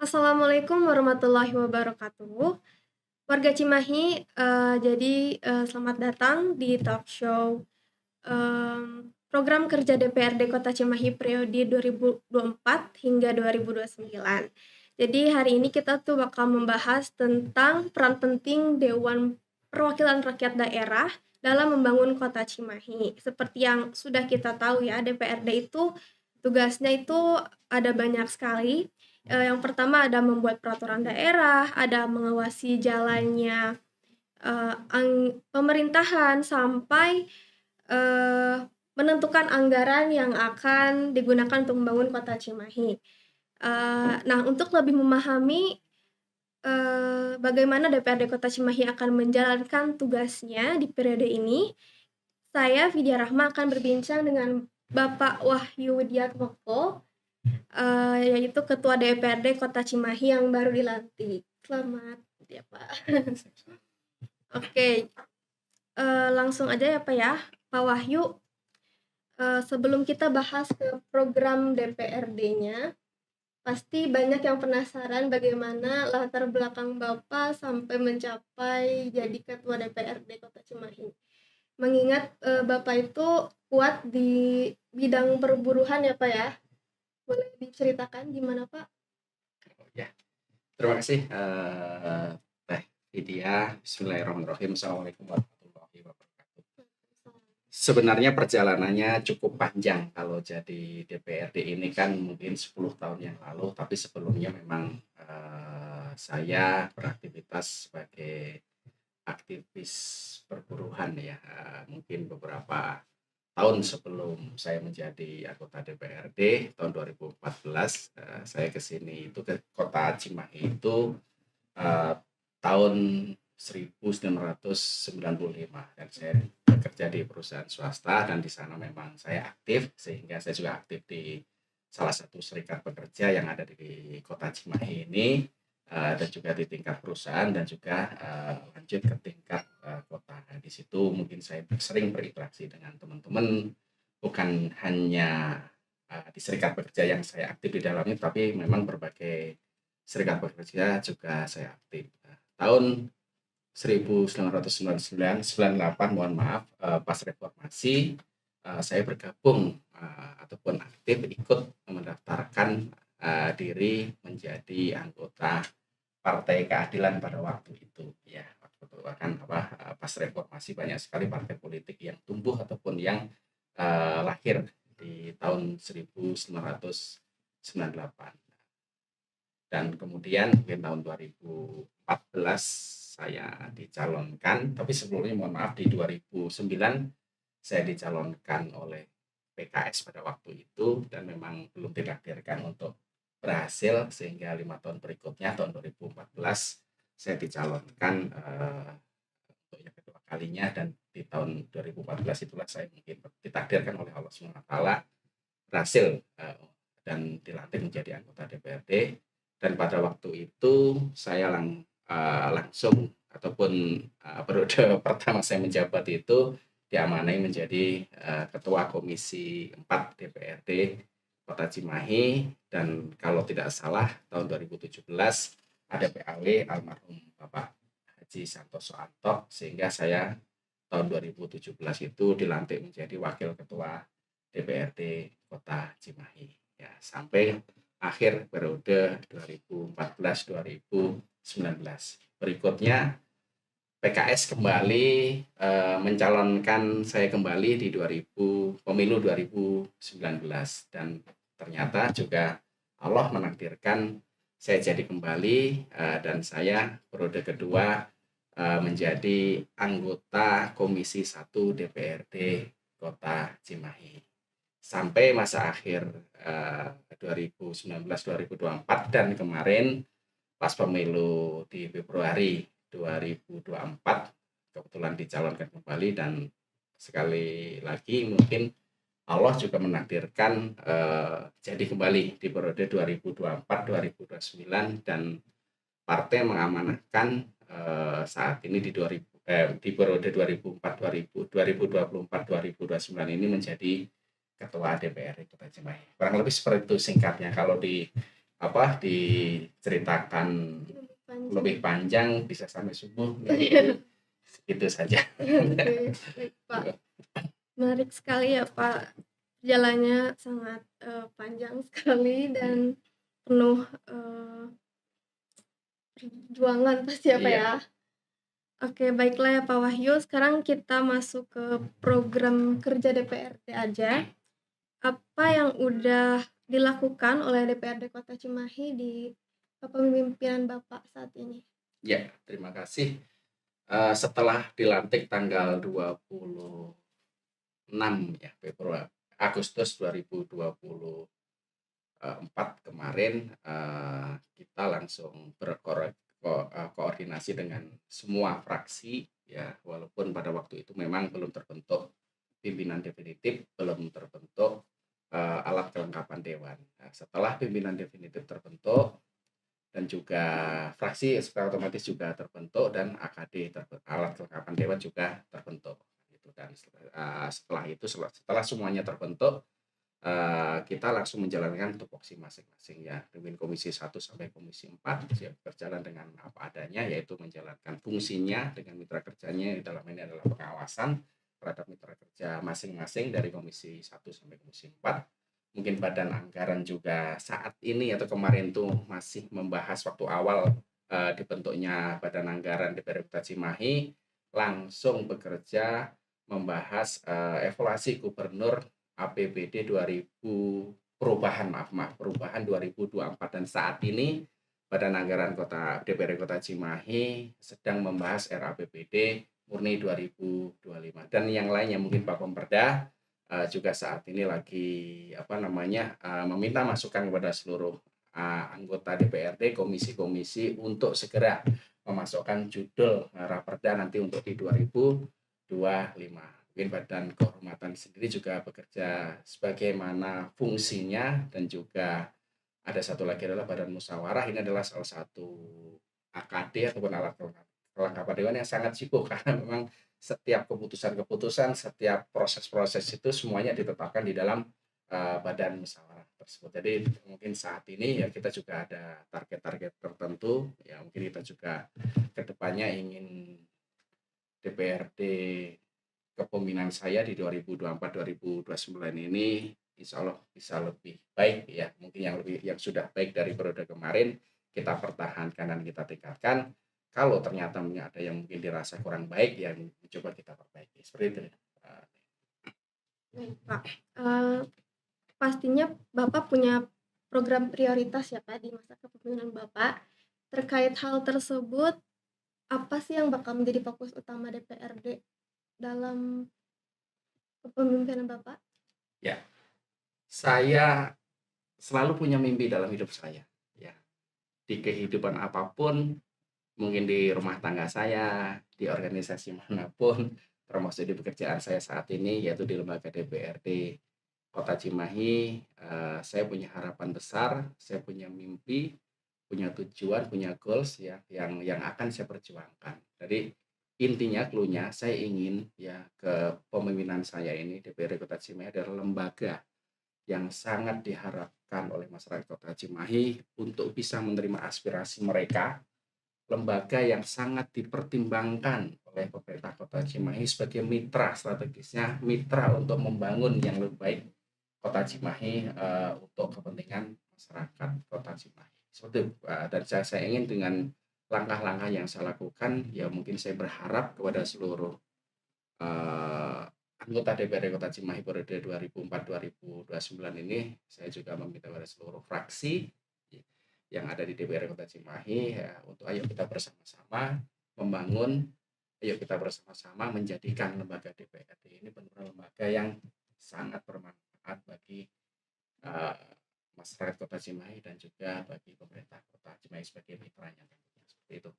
Assalamualaikum warahmatullahi wabarakatuh. Warga Cimahi, selamat datang di talk show program kerja DPRD Kota Cimahi periode 2024 hingga 2029. Jadi hari ini kita tuh bakal membahas tentang peran penting Dewan Perwakilan Rakyat Daerah dalam membangun Kota Cimahi. Seperti yang sudah kita tahu ya, DPRD itu tugasnya itu ada banyak sekali. Yang pertama ada membuat peraturan daerah, ada mengawasi jalannya pemerintahan sampai menentukan anggaran yang akan digunakan untuk membangun Kota Cimahi. Nah, untuk lebih memahami bagaimana DPRD Kota Cimahi akan menjalankan tugasnya di periode ini, saya Vidya Rahma akan berbincang dengan Bapak Wahyu Widiatmoko, yaitu Ketua DPRD Kota Cimahi yang baru dilantik. Selamat ya Pak. Oke, langsung aja ya Pak ya. Pak Wahyu, sebelum kita bahas ke program DPRD-nya, pasti banyak yang penasaran bagaimana latar belakang Bapak sampai mencapai jadi Ketua DPRD Kota Cimahi. Mengingat Bapak itu kuat di bidang perburuhan ya Pak ya. Boleh diceritakan gimana Pak? Ya, terima kasih Teh Vidya. Bismillahirrahmanirrahim. Assalamualaikum warahmatullahi wabarakatuh. Sebenarnya perjalanannya cukup panjang kalau jadi DPRD ini kan mungkin 10 tahun yang lalu, tapi sebelumnya memang saya beraktivitas sebagai aktivis perburuhan ya, mungkin beberapa tahun sebelum saya menjadi anggota DPRD tahun 2014, saya ke sini itu ke Kota Cimahi itu tahun 1995 dan saya bekerja di perusahaan swasta dan di sana memang saya aktif sehingga saya juga aktif di salah satu serikat pekerja yang ada di Kota Cimahi ini, dan juga di tingkat perusahaan dan juga lanjut ke tingkat kota. Di situ mungkin saya sering berinteraksi dengan teman-teman, bukan hanya di serikat pekerja yang saya aktif di dalamnya, tapi memang berbagai serikat pekerja juga saya aktif. Tahun 1999, 98, mohon maaf, pas reformasi, saya bergabung ataupun aktif ikut mendaftarkan diri menjadi anggota Partai Keadilan pada waktu itu ya. Waktu itu kan pas reformasi banyak sekali partai politik yang tumbuh ataupun yang lahir di tahun 1998. Dan kemudian mungkin tahun 2014 saya dicalonkan, tapi sebelumnya mohon maaf di 2009 saya dicalonkan oleh PKS pada waktu itu dan memang belum ditakdirkan untuk berhasil sehingga 5 tahun berikutnya tahun 2014 saya dicalonkan untuk yang kedua kalinya dan di tahun 2014 itulah saya mungkin ditakdirkan oleh Allah SWT berhasil dan dilantik menjadi anggota DPRD. Dan pada waktu itu saya langsung ataupun periode pertama saya menjabat itu diamanai menjadi Ketua Komisi 4 DPRD Kota Cimahi, dan kalau tidak salah tahun 2017 ada PAW almarhum Bapak Haji Santoso Antok, sehingga saya tahun 2017 itu dilantik menjadi Wakil Ketua DPRD Kota Cimahi ya, sampai akhir periode 2014-2019. Berikutnya PKS kembali mencalonkan saya kembali di pemilu 2019 dan ternyata juga Allah menakdirkan saya jadi kembali dan saya periode kedua menjadi anggota Komisi 1 DPRD Kota Cimahi sampai masa akhir 2019-2024 dan kemarin pas pemilu di Februari 2024 kebetulan dicalonkan kembali, dan sekali lagi mungkin Allah juga menakdirkan jadi kembali di periode 2024-2029 dan partai mengamanahkan saat ini di periode 2024-2029 ini menjadi Ketua DPRD Kota Cimahi. Kurang lebih seperti itu singkatnya. Kalau diceritakan lebih panjang bisa sampai subuh. Itu saja. Oke, baik Pak. Menarik sekali ya Pak. Jalannya sangat panjang sekali dan penuh perjuangan pasti ya Pak Iya. ya. Oke, baiklah ya Pak Wahyu. Sekarang kita masuk ke program kerja DPRD aja. Apa yang udah dilakukan oleh DPRD Kota Cimahi di kepemimpinan Bapak saat ini? Ya, terima kasih. Setelah dilantik tanggal 26 ya Februari Agustus 2024 kemarin, kita langsung koordinasi dengan semua fraksi ya, walaupun pada waktu itu memang belum terbentuk pimpinan definitif, belum terbentuk alat kelengkapan dewan. Nah, setelah pimpinan definitif terbentuk dan juga fraksi secara otomatis juga terbentuk dan AKD alat kelengkapan dewan juga terbentuk gitu. Dan setelah itu setelah semuanya terbentuk, kita langsung menjalankan tupoksi masing-masing ya. Dengan komisi 1 sampai komisi 4 siap berjalan dengan apa adanya, yaitu menjalankan fungsinya dengan mitra kerjanya, dalam ini adalah pengawasan terhadap mitra kerja masing-masing dari komisi 1 sampai komisi 4. Mungkin badan anggaran juga saat ini atau kemarin tuh masih membahas waktu awal dibentuknya badan anggaran DPRD Kota Cimahi, langsung bekerja membahas evaluasi gubernur APBD 2000 perubahan 2024, dan saat ini Badan Anggaran DPRD Kota Cimahi sedang membahas RAPBD murni 2025, dan yang lainnya mungkin Pak Pemperda juga saat ini lagi meminta masukan kepada seluruh anggota DPRD, komisi-komisi untuk segera memasukkan judul Raperda nanti untuk di 2025. Mungkin Badan Kehormatan sendiri juga bekerja sebagaimana fungsinya, dan juga ada satu lagi adalah Badan Musyawarah. Ini adalah salah satu AKD ataupun alat kelengkapan dewan yang sangat sibuk karena memang setiap keputusan-keputusan, setiap proses-proses itu semuanya ditetapkan di dalam Badan Musyawarah tersebut. Jadi mungkin saat ini ya kita juga ada target-target tertentu ya, mungkin kita juga kedepannya ingin DPRD kepemimpinan saya di 2024-2029 ini insya Allah bisa lebih baik ya, mungkin yang sudah baik dari periode kemarin kita pertahankan dan kita tingkatkan. Kalau ternyata ada yang mungkin dirasa kurang baik, yang coba kita perbaiki seperti itu. Baik Pak, pastinya Bapak punya program prioritas ya Pak di masa kepemimpinan Bapak. Terkait hal tersebut, apa sih yang bakal menjadi fokus utama DPRD dalam kepemimpinan Bapak? Ya, saya selalu punya mimpi dalam hidup saya ya, di kehidupan apapun, mungkin di rumah tangga saya, di organisasi manapun, termasuk di pekerjaan saya saat ini yaitu di lembaga DPRD Kota Cimahi. Saya punya harapan besar, saya punya mimpi, punya tujuan, punya goals ya yang akan saya perjuangkan. Jadi intinya, clue-nya saya ingin ya kepemimpinan saya ini DPRD Kota Cimahi adalah lembaga yang sangat diharapkan oleh masyarakat Kota Cimahi untuk bisa menerima aspirasi mereka, lembaga yang sangat dipertimbangkan oleh pemerintah Kota Cimahi sebagai mitra strategisnya, mitra untuk membangun yang lebih baik Kota Cimahi untuk kepentingan masyarakat Kota Cimahi. Seperti dan saya ingin dengan langkah-langkah yang saya lakukan ya, mungkin saya berharap kepada seluruh anggota DPRD Kota Cimahi periode 2004-2029 ini, saya juga meminta kepada seluruh fraksi yang ada di DPRD Kota Cimahi ya, untuk ayo kita bersama-sama membangun, ayo kita bersama-sama menjadikan lembaga DPRD ini benar-benar lembaga yang sangat bermanfaat bagi masyarakat Kota Cimahi dan juga bagi pemerintah Kota Cimahi sebagai mitranya. Seperti itu.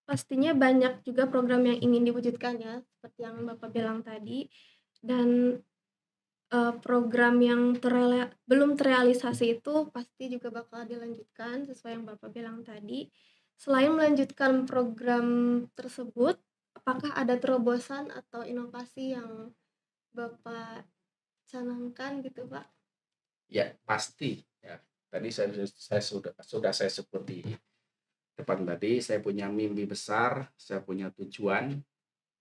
Pastinya banyak juga program yang ingin diwujudkan ya, seperti yang Bapak bilang tadi, dan program yang belum terrealisasi itu pasti juga bakal dilanjutkan sesuai yang Bapak bilang tadi. Selain melanjutkan program tersebut, apakah ada terobosan atau inovasi yang Bapak canangkan gitu, Pak? Ya, pasti ya. Tadi saya sudah saya sebut di depan tadi, saya punya mimpi besar, saya punya tujuan,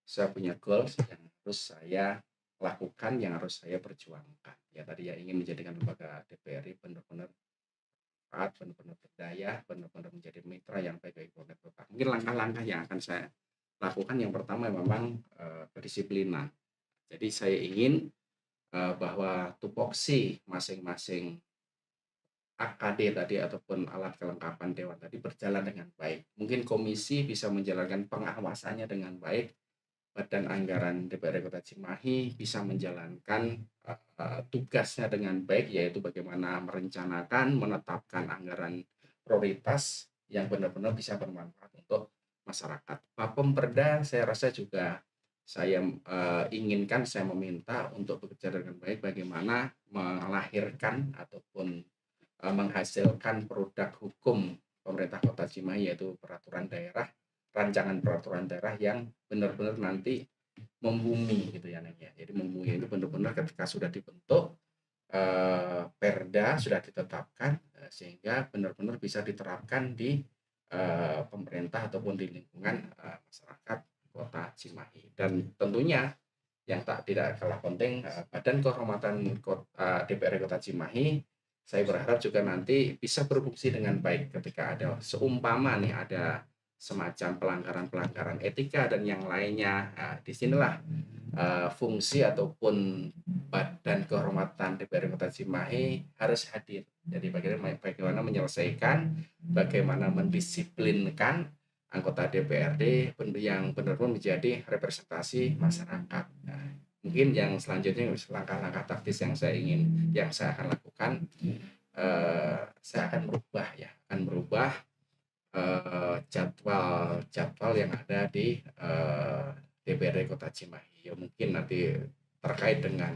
saya punya goals yang harus saya lakukan, yang harus saya perjuangkan. Ya tadi ya, ingin menjadikan lembaga DPRI benar-benar taat, benar-benar berdaya, benar-benar menjadi mitra yang baik bagi warga kota. Mungkin langkah-langkah yang akan saya lakukan yang pertama memang kedisiplinan. Jadi saya ingin bahwa tupoksi masing-masing AKD tadi ataupun alat kelengkapan dewan tadi berjalan dengan baik. Mungkin komisi bisa menjalankan pengawasannya dengan baik, Badan Anggaran DPRD Kota Cimahi bisa menjalankan tugasnya dengan baik, yaitu bagaimana merencanakan, menetapkan anggaran prioritas yang benar-benar bisa bermanfaat untuk masyarakat. Bapemperda saya rasa juga saya inginkan, saya meminta untuk bekerja dengan baik, bagaimana melahirkan ataupun menghasilkan produk hukum pemerintah Kota Cimahi, yaitu peraturan daerah, rancangan peraturan daerah yang benar-benar nanti membumi gitu ya Neng ya. Jadi membumi itu benar-benar ketika sudah dibentuk perda sudah ditetapkan sehingga benar-benar bisa diterapkan di pemerintah ataupun di lingkungan masyarakat Kota Cimahi. Dan tentunya yang tidak kalah penting, Badan Kehormatan DPRD Kota Cimahi, saya berharap juga nanti bisa berfungsi dengan baik ketika ada seumpama nih ada semacam pelanggaran-pelanggaran etika dan yang lainnya. Nah, disinilah fungsi ataupun Badan Kehormatan DPRD Kota Cimahi harus hadir. Jadi bagaimana menyelesaikan, bagaimana mendisiplinkan anggota DPRD yang benar-benar menjadi representasi masyarakat. Nah, mungkin yang selanjutnya langkah-langkah taktis yang saya akan lakukan, saya akan merubah jadwal yang ada di DPRD Kota Cimahi. Ya mungkin nanti terkait dengan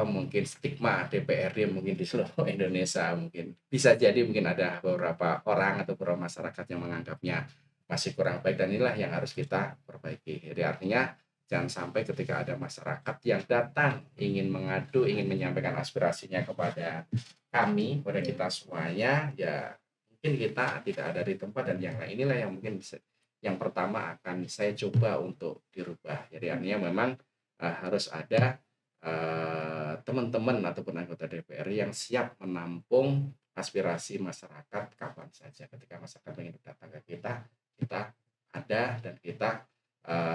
mungkin stigma DPRD mungkin di seluruh Indonesia, mungkin bisa jadi mungkin ada beberapa orang atau beberapa masyarakat yang menganggapnya masih kurang baik, dan inilah yang harus kita perbaiki. Jadi artinya jangan sampai ketika ada masyarakat yang datang ingin mengadu, ingin menyampaikan aspirasinya kepada kami, kepada kita semuanya, ya mungkin kita tidak ada di tempat dan yang lain. Inilah yang mungkin yang pertama akan saya coba untuk dirubah. Jadi artinya memang harus ada teman-teman ataupun anggota DPR yang siap menampung aspirasi masyarakat kapan saja. Ketika masyarakat ingin datang ke kita ada dan kita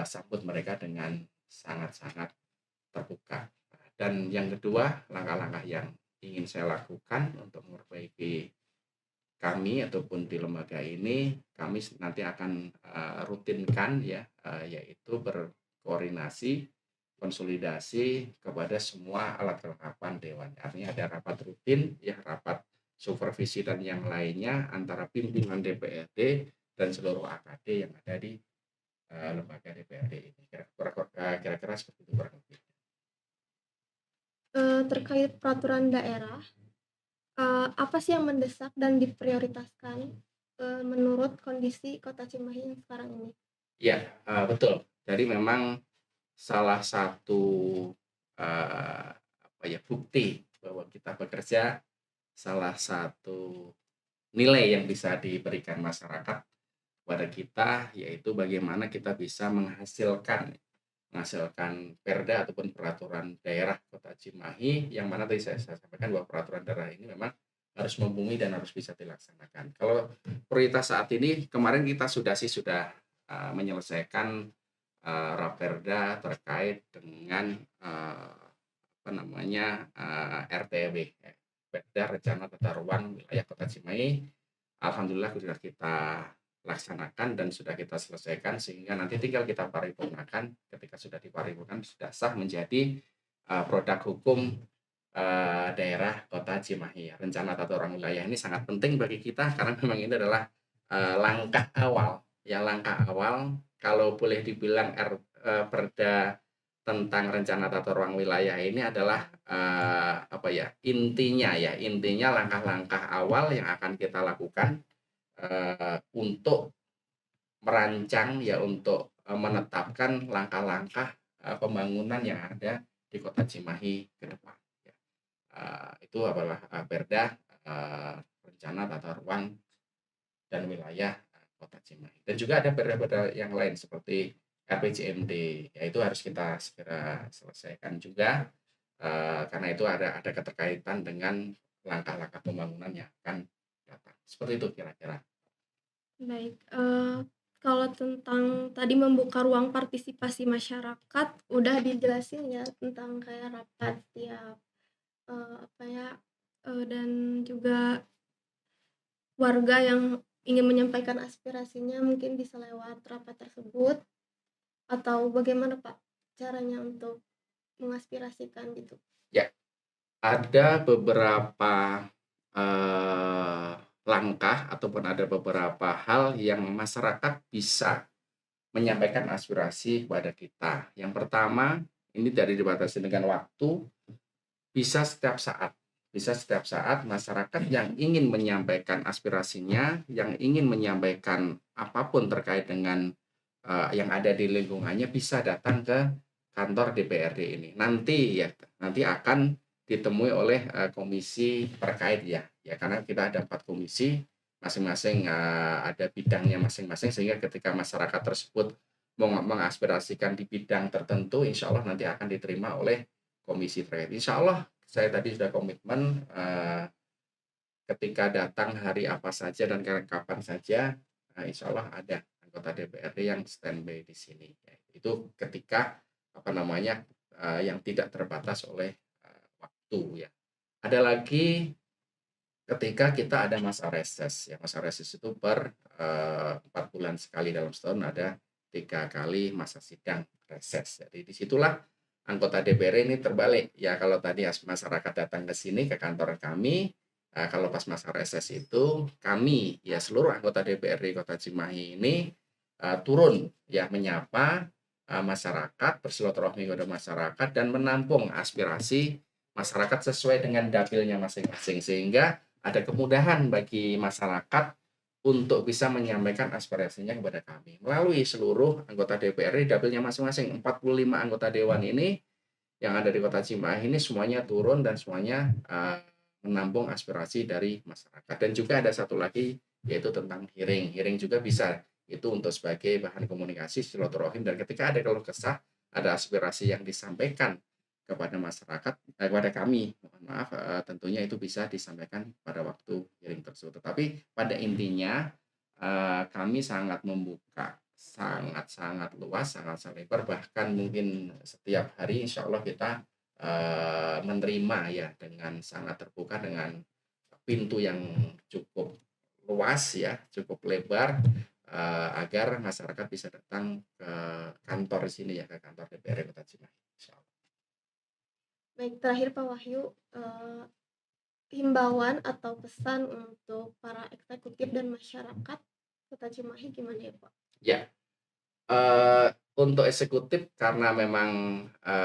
sambut mereka dengan sangat-sangat terbuka. Dan yang kedua, langkah-langkah yang ingin saya lakukan untuk memperbaiki kami ataupun di lembaga ini, kami nanti akan rutinkan yaitu berkoordinasi, konsolidasi kepada semua alat kelengkapan dewan. Artinya ada rapat rutin, rapat supervisi dan yang lainnya antara pimpinan DPRD dan seluruh AKD yang ada di lembaga DPRD ini. Kira-kira seperti itu kurang lebih. Terkait peraturan daerah, apa sih yang mendesak dan diprioritaskan menurut kondisi Kota Cimahi yang sekarang ini? Ya, betul. Jadi memang salah satu bukti bahwa kita bekerja, salah satu nilai yang bisa diberikan masyarakat kepada kita yaitu bagaimana kita bisa menghasilkan perda ataupun peraturan daerah Kota Cimahi, yang mana tadi saya sampaikan bahwa peraturan daerah ini memang harus membumi dan harus bisa dilaksanakan. Kalau prioritas saat ini, kemarin kita sudah menyelesaikan raperda terkait dengan RTW, Perda Rencana Tata Ruang Wilayah Kota Cimahi. Alhamdulillah sudah kita laksanakan dan sudah kita selesaikan, sehingga nanti tinggal kita paripurnakan. Ketika sudah diparipurnakan, sudah sah menjadi produk hukum daerah Kota Cimahi. Rencana Tata Ruang Wilayah ini sangat penting bagi kita karena memang ini adalah langkah awal kalau boleh dibilang perda tentang rencana tata ruang wilayah ini adalah intinya langkah-langkah awal yang akan kita lakukan untuk merancang untuk menetapkan langkah-langkah pembangunan yang ada di Kota Cimahi ke depan ya. Itu adalah Perda Rencana Tata Ruang dan Wilayah Kota Cimahi. Dan juga ada perda-perda yang lain seperti RPJMD, yaitu harus kita segera selesaikan juga karena itu ada keterkaitan dengan langkah-langkah pembangunan yang akan datang. Seperti itu kira-kira. Baik, kalau tentang tadi membuka ruang partisipasi masyarakat, udah dijelasin ya tentang kayak rapat tiap, apa ya, dan juga warga yang ingin menyampaikan aspirasinya mungkin bisa lewat rapat tersebut, atau bagaimana Pak caranya untuk mengaspirasikan gitu? Ya, ada beberapa langkah ataupun ada beberapa hal yang masyarakat bisa menyampaikan aspirasi kepada kita. Yang pertama, ini dari dibatasi dengan waktu, bisa setiap saat. Bisa setiap saat masyarakat yang ingin menyampaikan aspirasinya, yang ingin menyampaikan apapun terkait dengan yang ada di lingkungannya bisa datang ke kantor DPRD ini. Nanti akan ditemui oleh komisi terkait ya. Ya karena kita ada 4 komisi, masing-masing ada bidangnya masing-masing sehingga ketika masyarakat tersebut mengaspirasikan di bidang tertentu, insya Allah nanti akan diterima oleh komisi terkait. Insya Allah saya tadi sudah komitmen ketika datang hari apa saja dan kapan saja, insya Allah ada anggota DPRD yang standby di sini. Itu ketika apa namanya yang tidak terbatas oleh waktu ya. Ada lagi ketika kita ada masa reses ya, masa reses itu per 4 bulan sekali dalam setahun ada 3 kali masa sidang reses. Jadi disitulah anggota DPR ini terbalik ya, kalau tadi masyarakat datang ke sini ke kantor kami, kalau pas masa reses itu kami ya seluruh anggota DPRD Kota Cimahi ini turun ya menyapa masyarakat, bersilaturahmi kepada masyarakat dan menampung aspirasi masyarakat sesuai dengan dapilnya masing-masing sehingga ada kemudahan bagi masyarakat untuk bisa menyampaikan aspirasinya kepada kami melalui seluruh anggota DPRD dapilnya masing-masing. 45 anggota dewan ini yang ada di Kota Cimahi ini semuanya turun dan semuanya menampung aspirasi dari masyarakat. Dan juga ada satu lagi yaitu tentang hearing. Hearing juga bisa itu untuk sebagai bahan komunikasi silaturahim dan ketika ada keluh kesah, ada aspirasi yang disampaikan kepada masyarakat, kepada kami, mohon maaf, tentunya itu bisa disampaikan pada waktu hearing tersebut. Tetapi pada intinya kami sangat membuka, sangat-sangat luas, sangat-sangat lebar, bahkan mungkin setiap hari insya Allah kita menerima ya dengan sangat terbuka, dengan pintu yang cukup luas ya, cukup lebar, agar masyarakat bisa datang ke kantor sini ya, ke kantor DPRD Kota Cimahi, insya Allah. Baik, terakhir Pak Wahyu, himbauan atau pesan untuk para eksekutif dan masyarakat Kota Cimahi gimana ya Pak? Ya, untuk eksekutif karena memang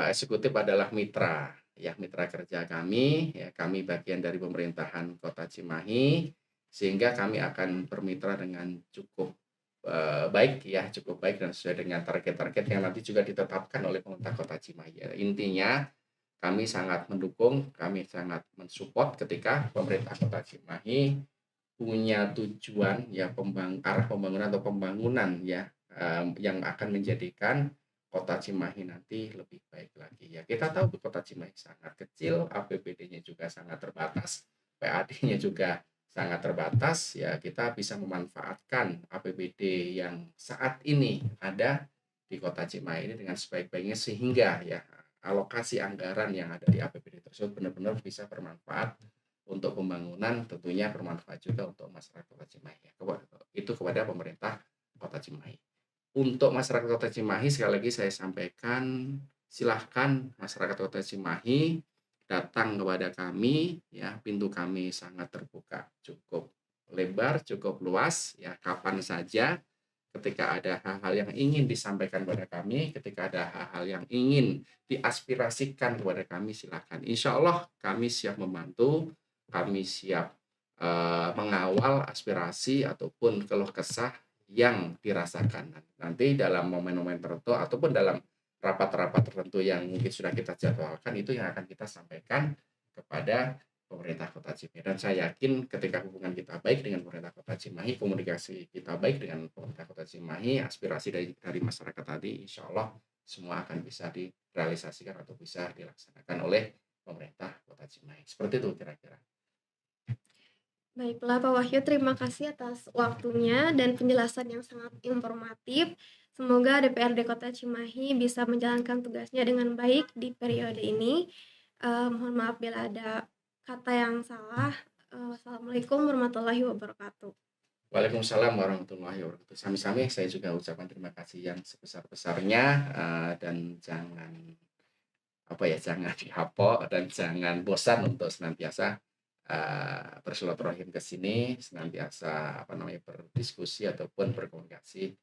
eksekutif adalah mitra ya, mitra kerja kami ya, kami bagian dari pemerintahan Kota Cimahi sehingga kami akan bermitra dengan cukup baik ya, cukup baik dan sesuai dengan target-target yang nanti juga ditetapkan oleh pemerintah Kota Cimahi ya. Intinya kami sangat mendukung, kami sangat mensupport ketika pemerintah Kota Cimahi punya tujuan ya, arah pembangunan atau pembangunan ya yang akan menjadikan Kota Cimahi nanti lebih baik lagi ya. Kita tahu Kota Cimahi sangat kecil, APBD-nya juga sangat terbatas, PAD-nya juga sangat terbatas ya. Kita bisa memanfaatkan APBD yang saat ini ada di Kota Cimahi ini dengan sebaik-baiknya sehingga ya alokasi anggaran yang ada di APBD tersebut benar-benar bisa bermanfaat untuk pembangunan, tentunya bermanfaat juga untuk masyarakat Kota Cimahi. Itu kepada pemerintah Kota Cimahi. Untuk masyarakat Kota Cimahi sekali lagi saya sampaikan, silahkan masyarakat Kota Cimahi datang kepada kami ya, pintu kami sangat terbuka, cukup lebar, cukup luas ya, kapan saja ketika ada hal-hal yang ingin disampaikan kepada kami, ketika ada hal-hal yang ingin diaspirasikan kepada kami, silahkan. Insya Allah kami siap membantu, kami siap mengawal aspirasi ataupun keluh kesah yang dirasakan. Nanti dalam momen-momen tertentu ataupun dalam rapat-rapat tertentu yang mungkin sudah kita jadwalkan, itu yang akan kita sampaikan kepada pemerintah Kota Cimahi. Dan saya yakin ketika hubungan kita baik dengan pemerintah Kota Cimahi, komunikasi kita baik dengan pemerintah Kota Cimahi, aspirasi dari masyarakat tadi, insya Allah semua akan bisa direalisasikan atau bisa dilaksanakan oleh pemerintah Kota Cimahi. Seperti itu kira-kira. Baiklah Pak Wahyu, terima kasih atas waktunya dan penjelasan yang sangat informatif. Semoga DPRD Kota Cimahi bisa menjalankan tugasnya dengan baik di periode ini. Mohon maaf bila ada kata yang salah. Wassalamualaikum warahmatullahi wabarakatuh. Waalaikumsalam warahmatullahi wabarakatuh. Sami-sami, saya juga ucapkan terima kasih yang sebesar-besarnya, dan jangan jangan dihapok dan jangan bosan untuk senantiasa bersilaturahim ke sini, senantiasa berdiskusi ataupun berkomunikasi